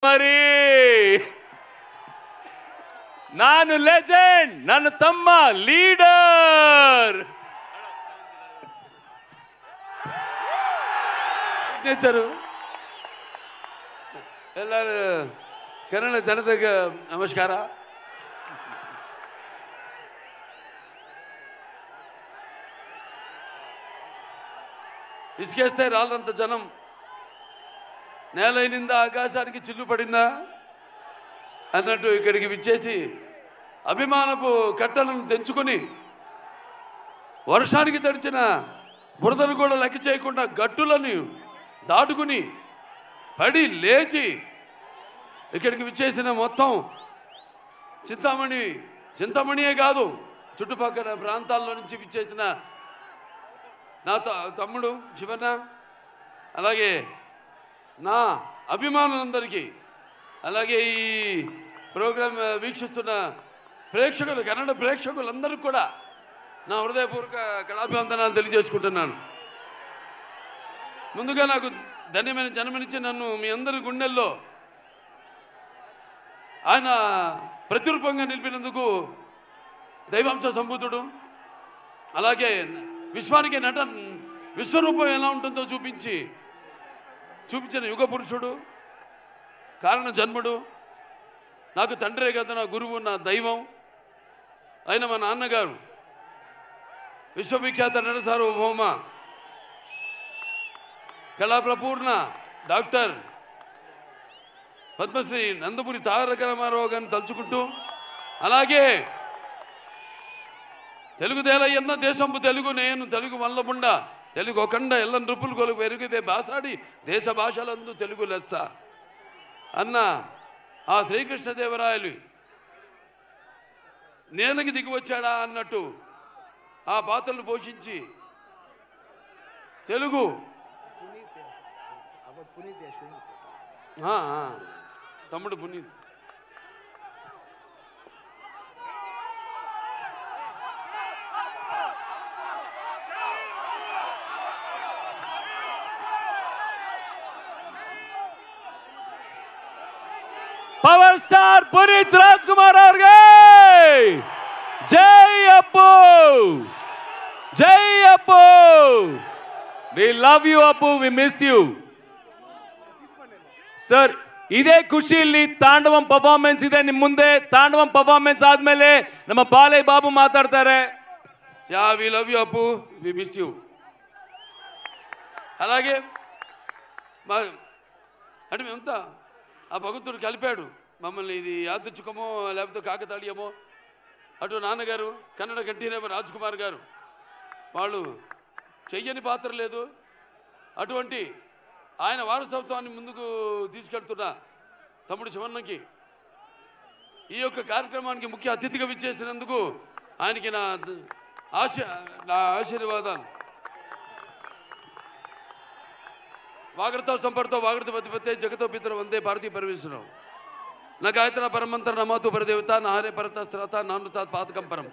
మరి ನಾನು ಲೆಜೆಂಡ್, ನನ್ನ ತಮ್ಮ ಲೀಡರ್. ಸಿಗ್ನೇಚರು ಎಲ್ಲರೂ ಕನ್ನಡ ಜನತೆಗೆ ನಮಸ್ಕಾರ. ఇసుకేస్తే రాళ్ళంత జనం నేలైనిందా ఆకాశానికి చిల్లు పడిందా అన్నట్టు ఇక్కడికి విచ్చేసి అభిమానపు కట్టలను తెంచుకొని వర్షానికి తడిచిన బురదను కూడా లెక్క చేయకుండా గట్టులను దాటుకుని పడి లేచి ఇక్కడికి విచ్చేసిన మొత్తం చింతామణియే కాదు చుట్టుపక్కల ప్రాంతాల్లో నుంచి విచ్చేసిన నా తమ్ముడు శివన్న, అలాగే నా అభిమానులందరికీ, అలాగే ఈ ప్రోగ్రాం వీక్షిస్తున్న ప్రేక్షకులు, కన్నడ ప్రేక్షకులందరికీ కూడా నా హృదయపూర్వక కళాభివందనాలు తెలియజేసుకుంటున్నాను. ముందుగా నాకు ధన్యమైన జన్మనిచ్చి నన్ను మీ అందరి గుండెల్లో ఆయన ప్రతిరూపంగా నిలిపినందుకు దైవాంశ సంభూతుడు, అలాగే విశ్వానికి విశ్వరూపం ఎలా ఉంటుందో చూపించిన యుగ పురుషుడు, కారణ జన్ముడు, నాకు తండ్రే కదా నా గురువు, నా దైవం అయిన మా నాన్నగారు విశ్వవిఖ్యాత నట సార్వభౌమ కళాప్రపూర్ణ డాక్టర్ పద్మశ్రీ నందమూరి తారక రామారావు గారిని తలుచుకుంటూ, అలాగే తెలుగుదేలయ్యన్న దేశంపు తెలుగు నేను తెలుగు వల్లబుండ తెలుగు ఒకండ ఎల్ల నృపులు కొలుగు పెరిగితే బాసాడి దేశ భాషలందు తెలుగు లెస్స అన్న ఆ శ్రీకృష్ణదేవరాయలు నేలకి దిగి వచ్చాడా అన్నట్టు ఆ పాత్రలు పోషించి తెలుగు తమ్ముడు పునీత్ ಪವರ್ ಸ್ಟಾರ್ ಪುನೀತ್ ರಾಜ್ಕುಮಾರ್ ಅವ್ರಿಗೆ ಜೈ ಅಪ್ಪು, ಜೈ Appu. We love you Appu, we miss you sir. ಇದೇ ಖುಷಿಯಲ್ಲಿ ತಾಂಡವಂ ಪರ್ಫಾರ್ಮೆನ್ಸ್ ಇದೆ ನಿಮ್ಮ ಮುಂದೆ. ತಾಂಡವಂ ಪರ್ಫಾರ್ಮೆನ್ಸ್ ಆದ್ಮೇಲೆ ನಮ್ಮ ಬಾಲಯ್ಯ ಬಾಬು ಮಾತಾಡ್ತಾರೆ. యా వి లవ్ యూ అప్పు, వి మిస్ యూ. అలాగే అంటే మేమంతా ఆ భగవంతుడు కలిపాడు మమ్మల్ని. ఇది యాదృచ్ఛికమో లేకపోతే కాకతాళీయమో. అటు నాన్నగారు కన్నడ కంఠీరవ రాజ్ కుమార్ గారు, వాళ్ళు చెయ్యని పాత్ర లేదు. అటువంటి ఆయన వారసత్వాన్ని ముందుకు తీసుకెళ్తున్న తమ్ముడు శివన్నకి ఈ యొక్క కార్యక్రమానికి ముఖ్య అతిథిగా విచ్చేసినందుకు ఆయనకి నా ఆశీర్వాదాలు. వాగడతో సంపర్తో వాగడత పతిపతే జగతో పితర వందే భారతీయ పరమేశ్వరం నా గాయత్ర పరమంతర నమాతు పరదేవత నాహరే పరత శ్రత నానుతా పాతకం పరం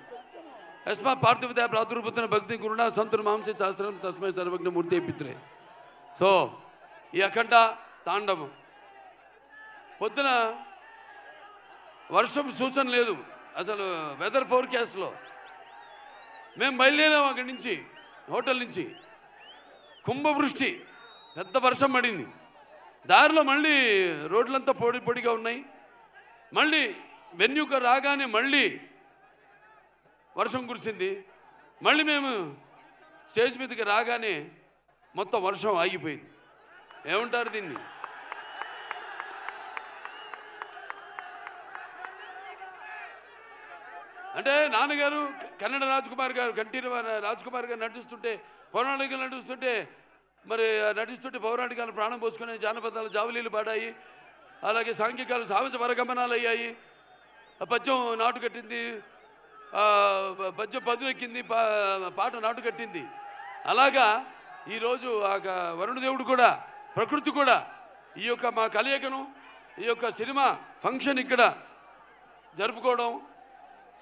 యస్మా పార్థివదయ ప్రాదుర్భూతన భక్తి గురుణ సంతున మాంసే శాస్త్రం తస్మై సర్వజ్ఞ మూర్తి పిత్రే. సో ఈ అఖండ తాండవం పొద్దున వర్షం సూచన లేదు అసలు. వెదర్ ఫోర్కాస్ట్లో మేము బయలుదేరాం అక్కడి నుంచి, హోటల్ నుంచి. కుంభవృష్టి, పెద్ద వర్షం పడింది. దారిలో మళ్ళీ రోడ్లంతా పొడిగా ఉన్నాయి. మళ్ళీ వెన్యూక రాగానే మళ్ళీ వర్షం కురిసింది. మళ్ళీ మేము స్టేజ్ మీదకి రాగానే మొత్తం వర్షం ఆగిపోయింది. ఏమంటారు దీన్ని? అంటే నాన్నగారు కన్నడ రాజ్కుమార్ గారు, కంఠీరవ రాజ్కుమార్ గారు నటిస్తుంటే, పౌరాణికలు నటిస్తుంటే, మరి నటిస్తుంటే పౌరాణికాలు ప్రాణం పోసుకునే జానపదాలు జావలీలు పాడాయి. అలాగే సాంఘికాలు సాహస పరగమనాలు అయ్యాయి. పద్యం నాటు కట్టింది, పద్యం పదునెక్కింది, పాట నాటు కట్టింది. అలాగా ఈరోజు ఆ వరుణదేవుడు కూడా, ప్రకృతి కూడా ఈ యొక్క మా కలయికను, ఈ యొక్క సినిమా ఫంక్షన్ ఇక్కడ జరుపుకోవడం.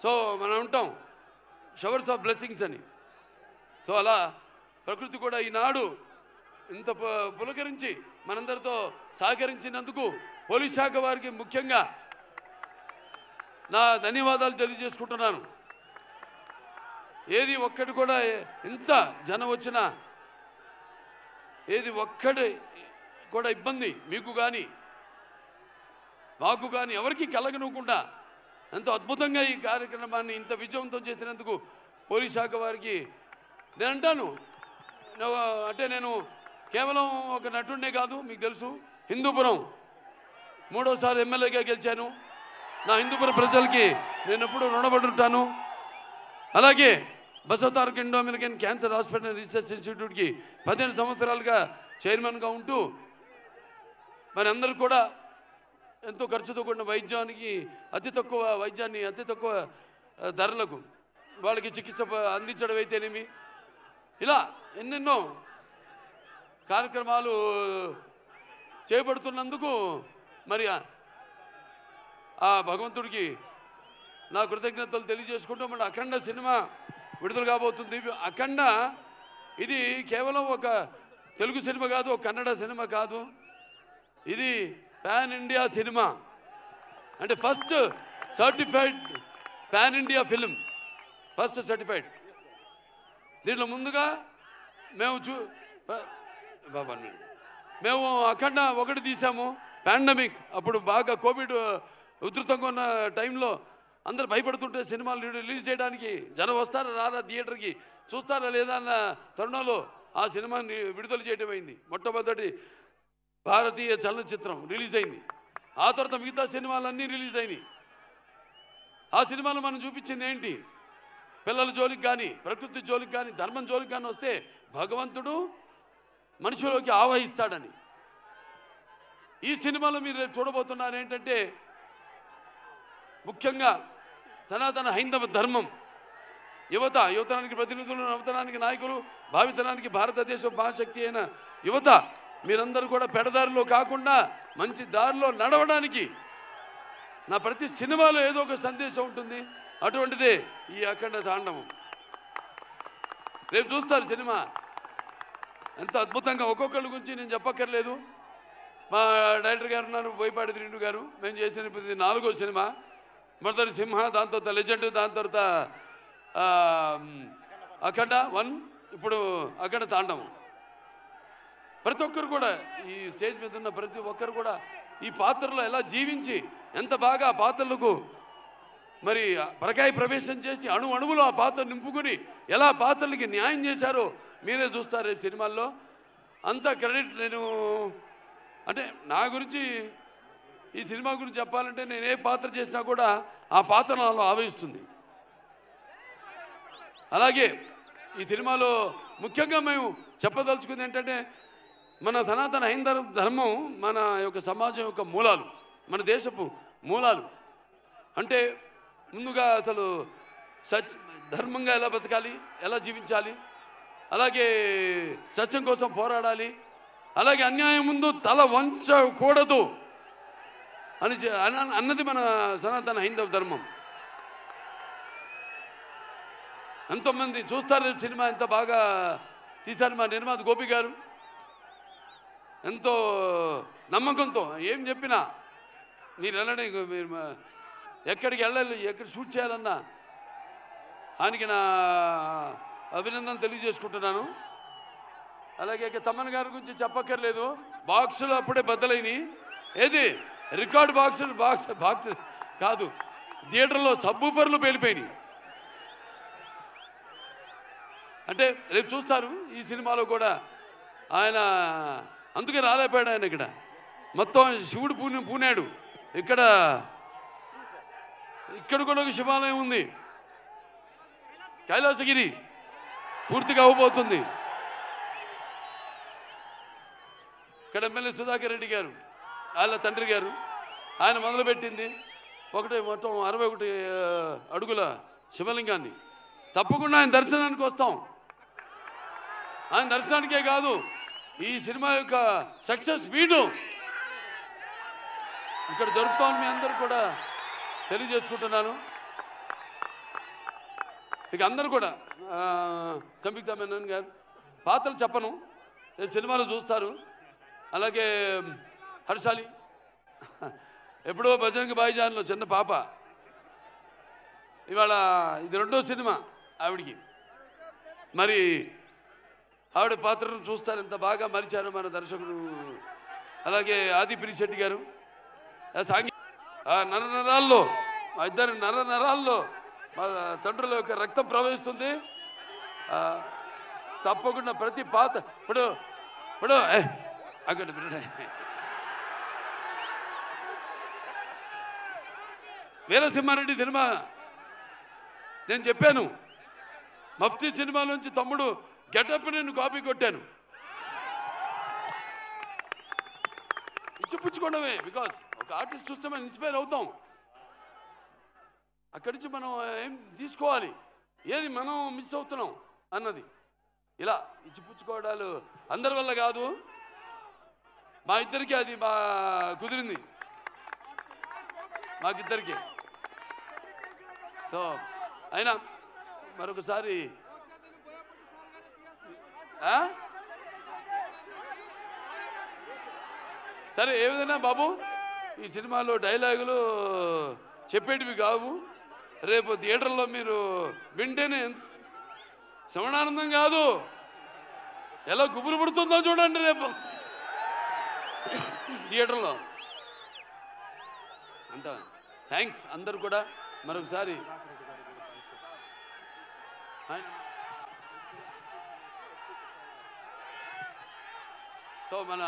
సో మనం ఉంటాం షవర్స్ ఆఫ్ బ్లెస్సింగ్స్ అని. సో అలా ప్రకృతి కూడా ఈనాడు ఇంత పులకరించి మనందరితో సహకరించినందుకు పోలీస్ శాఖ వారికి ముఖ్యంగా నా ధన్యవాదాలు తెలియజేసుకుంటున్నాను. ఏది ఒక్కటి కూడా ఎంత జనం వచ్చినా ఏది ఒక్కటి కూడా ఇబ్బంది మీకు కానీ మాకు కానీ ఎవరికి కలగనివ్వకుండా ఎంతో అద్భుతంగా ఈ కార్యక్రమాన్ని ఇంత విజయవంతం చేసినందుకు పోలీస్ శాఖ వారికి నేను అంటాను. అంటే నేను కేవలం ఒక నటుడినే కాదు, మీకు తెలుసు హిందూపురం 3వ ఎమ్మెల్యేగా గెలిచాను. నా హిందూపురం ప్రజలకి నేను ఎప్పుడూ రుణపడి ఉంటాను. అలాగే Basavatarak Indo American cancer hospital research ఇన్స్టిట్యూట్కి 15 సంవత్సరాలుగా చైర్మన్గా ఉంటూ మరి అందరూ కూడా ఎంతో ఖర్చుతో కూడిన వైద్యానికి అతి తక్కువ వైద్యాన్ని అతి తక్కువ ధరలకు వాళ్ళకి చికిత్స అందించడం అయితేనేమి, ఇలా ఎన్నెన్నో కార్యక్రమాలు చేపడుతున్నందుకు మరి ఆ భగవంతుడికి నా కృతజ్ఞతలు తెలియజేసుకుంటూ మన అఖండ సినిమా విడుదల కాబోతుంది. అఖండ ఇది కేవలం ఒక తెలుగు సినిమా కాదు, ఒక కన్నడ సినిమా కాదు, ఇది పాన్ ఇండియా సినిమా. అంటే first certified pan India film, first certified. దీంట్లో ముందుగా మేము అఖండ 1 తీసాము. పాండమిక్ అప్పుడు బాగా కోవిడ్ ఉధృతంగా ఉన్న టైంలో అందరు భయపడుతుంటే సినిమాలు రిలీజ్ చేయడానికి జనం వస్తారా రారా థియేటర్కి చూస్తారా లేదా అన్న తరుణంలో ఆ సినిమాని విడుదల చేయడం అయింది. మొట్టమొదటి భారతీయ చలనచిత్రం రిలీజ్ అయింది. ఆ తర్వాత మిగతా సినిమాలన్నీ రిలీజ్ అయినాయి. ఆ సినిమాలో మనం చూపించింది ఏంటి? పిల్లల జోలికి కానీ ప్రకృతి జోలికి కానీ ధర్మం జోలికి కానీ వస్తే భగవంతుడు మనుషులోకి ఆవహిస్తాడని. ఈ సినిమాలో మీరు చూడబోతున్నారు ఏంటంటే ముఖ్యంగా సనాతన హైందవ ధర్మం, యువతరానికి ప్రతినిధులు, నవతరానికి నాయకులు, భావితరానికి భారతదేశ మహాశక్తి అయిన యువత మీరందరూ కూడా పెడదారిలో కాకుండా మంచి దారిలో నడవడానికి నా ప్రతి సినిమాలో ఏదో ఒక సందేశం ఉంటుంది. అటువంటిదే ఈ అఖండ తాండవం. రేపు చూస్తారు సినిమా ఎంత అద్భుతంగా. ఒక్కొక్కరి గురించి నేను చెప్పక్కర్లేదు. మా డైరెక్టర్ గారు ఉన్నారు, బోయపాటి శ్రీను గారు. మేము చేసిన 4వ సినిమా. మొదటి సింహ, దాని తర్వాత లెజెండ్, దాని తర్వాత అఖండ 1, ఇప్పుడు అఖండ తాండవం. ప్రతి ఒక్కరు కూడా ఈ స్టేజ్ మీద ఉన్న ప్రతి ఒక్కరు కూడా ఈ పాత్రలో ఎలా జీవించి ఎంత బాగా ఆ పాత్రలకు మరి పరకాయ ప్రవేశం చేసి అణువులో ఆ పాత్ర నింపుకొని ఎలా పాత్రలకి న్యాయం చేశారో మీరే చూస్తారు ఈ సినిమాల్లో. అంత క్రెడిట్ నేను అంటే నా గురించి ఈ సినిమా గురించి చెప్పాలంటే నేను ఏ పాత్ర చేసినా కూడా ఆ పాత్ర నాలో ఆవహిస్తుంది. అలాగే ఈ సినిమాలో ముఖ్యంగా మేము చెప్పదలుచుకుంది ఏంటంటే మన సనాతన హైందవ ధర్మం మన యొక్క సమాజం యొక్క మూలాలు, మన దేశపు మూలాలు. అంటే ముందుగా అసలు ధర్మంగా ఎలా బతకాలి, ఎలా జీవించాలి, అలాగే సత్యం కోసం పోరాడాలి, అలాగే అన్యాయం ముందు తల వంచకూడదు అన్నది మన సనాతన హైందవ ధర్మం. ఎంతోమంది చూస్తారు సినిమా, ఎంత బాగా తీశారు మా నిర్మాత గోపి గారు. ఎంతో నమ్మకంతో ఏం చెప్పినా మీరు వెళ్ళండి, మీరు ఎక్కడికి వెళ్ళాలి, ఎక్కడ షూట్ చేయాలన్నా ఆయనకి నా అభినందనలు తెలియజేసుకుంటున్నాను. అలాగే తమ్మన్ గారి గురించి చెప్పక్కర్లేదు. బాక్సులు అప్పుడే బద్దలైనవి. ఏది రికార్డ్ బాక్స్ కాదు, థియేటర్లో సబ్బూఫర్లు పేలిపోయినాయి. అంటే రేపు చూస్తారు ఈ సినిమాలో కూడా ఆయన అందుకే రాలేపోయాడు. ఆయన ఇక్కడ మొత్తం శివుడు పూనాడు. ఇక్కడ కూడా ఒక శివాలయం ఉంది, కైలాసగిరి పూర్తిగా అవ్వబోతుంది. ఇక్కడ ఎమ్మెల్యే సుధాకర్ రెడ్డి గారు, వాళ్ళ తండ్రి గారు, ఆయన మొదలుపెట్టింది మొత్తం 61 అడుగుల శివలింగాన్ని. తప్పకుండా ఆయన దర్శనానికి వస్తాం. ఆయన దర్శనానికే కాదు, ఈ సినిమా యొక్క సక్సెస్ మీటు ఇక్కడ జరుపుతామని మీ అందరూ కూడా తెలియజేసుకుంటున్నాను. ఇక అందరూ కూడా సంయుక్త మేనన్ గారు పాత్రలు చెప్పను, రేపు సినిమాలో చూస్తారు. అలాగే హర్షాలి, ఎప్పుడో బజరంగ్ భాయిజాన్లో చిన్న పాప, ఇవాళ ఇది 2వ సినిమా ఆవిడికి. మరి ఆవిడ పాత్రను చూస్తారు ఎంత బాగా మరిచారు మన దర్శకుడు. అలాగే ఆది పినిశెట్టి గారు నరనరాల్లో, మా ఇద్దరు నరనరాల్లో మా తండ్రుల యొక్క రక్తం ప్రవహిస్తుంది. తప్పకుండా ప్రతి పాత్ర ఇప్పుడు అక్కడ వీరసింహారెడ్డి సినిమా నేను చెప్పాను, మఫ్తీ సినిమా నుంచి తమ్ముడు గెటప్ నేను కాపీ కొట్టాను. ఇచ్చిపుచ్చుకోవడమే, బికాస్ ఒక ఆర్టిస్ట్ చూస్తే మనం ఇన్స్పైర్ అవుతాం. అక్కడి నుంచి మనం ఏం తీసుకోవాలి, ఏది మనం మిస్ అవుతున్నాం అన్నది. ఇలా ఇచ్చిపుచ్చుకోవడాలు అందరి వల్ల కాదు, మా ఇద్దరికి అది కుదిరింది, మాకిద్దరికి. సో అయినా మరొకసారి సరే, ఏ విధంగా బాబు ఈ సినిమాలో డైలాగులు చెప్పేటివి కావు. రేపు థియేటర్లో మీరు వింటేనే శ్రవణానందం కాదు, ఎలా గుబురు పుడుతుందో చూడండి రేపు థియేటర్లో. అంత థ్యాంక్స్ అందరు కూడా మరొకసారి. సో మన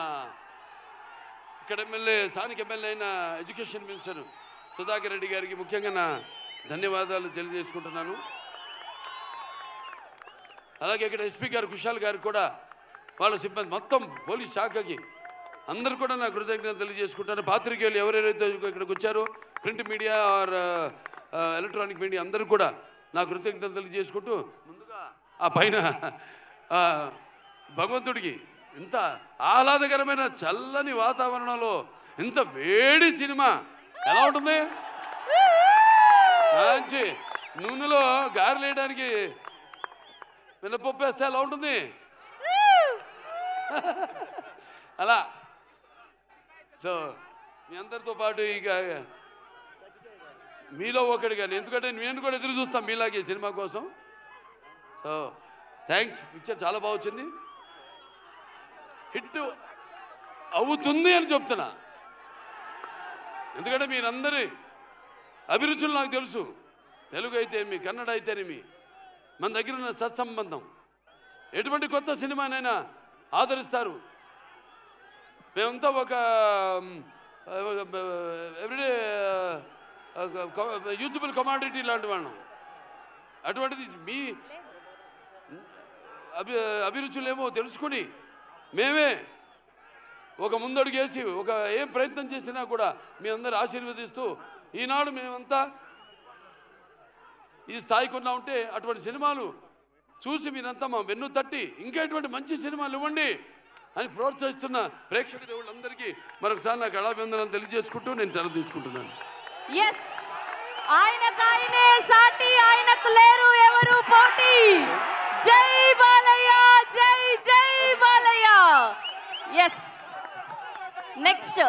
ఇక్కడ ఎమ్మెల్యే, స్థానిక ఎమ్మెల్యే అయిన ఎడ్యుకేషన్ మినిస్టర్ సుధాకర్ రెడ్డి గారికి ముఖ్యంగా నా ధన్యవాదాలు తెలియజేసుకుంటున్నాను. అలాగే ఇక్కడ ఎస్పీ గారు కుశాల్ గారికి కూడా, వాళ్ళ సిబ్బంది మొత్తం పోలీస్ శాఖకి అందరూ కూడా నా కృతజ్ఞతలు తెలియజేసుకుంటాను. పాత్రికేయులు ఎవరెవరైతే ఇక్కడికి వచ్చారో, print media are electronic media అందరూ కూడా నా కృతజ్ఞతలు తెలియజేసుకుంటూ, ముందుగా ఆ పైన భగవంతుడికి ఇంత ఆహ్లాదకరమైన చల్లని వాతావరణంలో ఇంత వేడి సినిమా ఎలా ఉంటుంది? మంచి నూనెలో గారెలు వేయడానికి మినపప్పు వేస్తే ఎలా ఉంటుంది? అలా. సో మీ అందరితో పాటు ఇక మీలో ఒకటిగాని, ఎందుకంటే నేను కూడా ఎదురు చూస్తాను మీలాగే సినిమా కోసం. So thanks. పిక్చర్ చాలా బాగా వచ్చింది, హిట్ అవుతుంది అని చెప్తున్నా. ఎందుకంటే మీరందరి అభిరుచులు నాకు తెలుసు. తెలుగు అయితేనేమి, కన్నడ అయితేనేమి, మన దగ్గర ఉన్న సత్సంబంధం. ఎటువంటి కొత్త సినిమానైనా ఆదరిస్తారు. మేమంతా ఒక ఎవ్రీడే యూజబుల్ కమాడిటీ లాంటి వాళ్ళం. అటువంటిది మీ అభిరుచులేమో తెలుసుకుని మేమే ఒక ముందడుగేసి ఒక ఏం ప్రయత్నం చేసినా కూడా మీ అందరూ ఆశీర్వదిస్తూ ఈనాడు మేమంతా ఈ స్థాయికి ఉన్నా ఉంటే అటువంటి సినిమాలు చూసి మీరంతా మా వెన్ను తట్టి ఇంకా ఇటువంటి మంచి సినిమాలు ఇవ్వండి అని ప్రోత్సహిస్తున్న ప్రేక్షక దేవుళ్ళందరికీ మరొకసారి నాకు కళాభివందనాలు తెలియజేసుకుంటూ నేను సెలవు తీసుకుంటున్నాను. ఆయనకాయనే సాటి, ఆయనకు లేరు ఎవరు పోటీ. జై బాలయ్య, జై జై బాలయ్య. నెక్స్ట్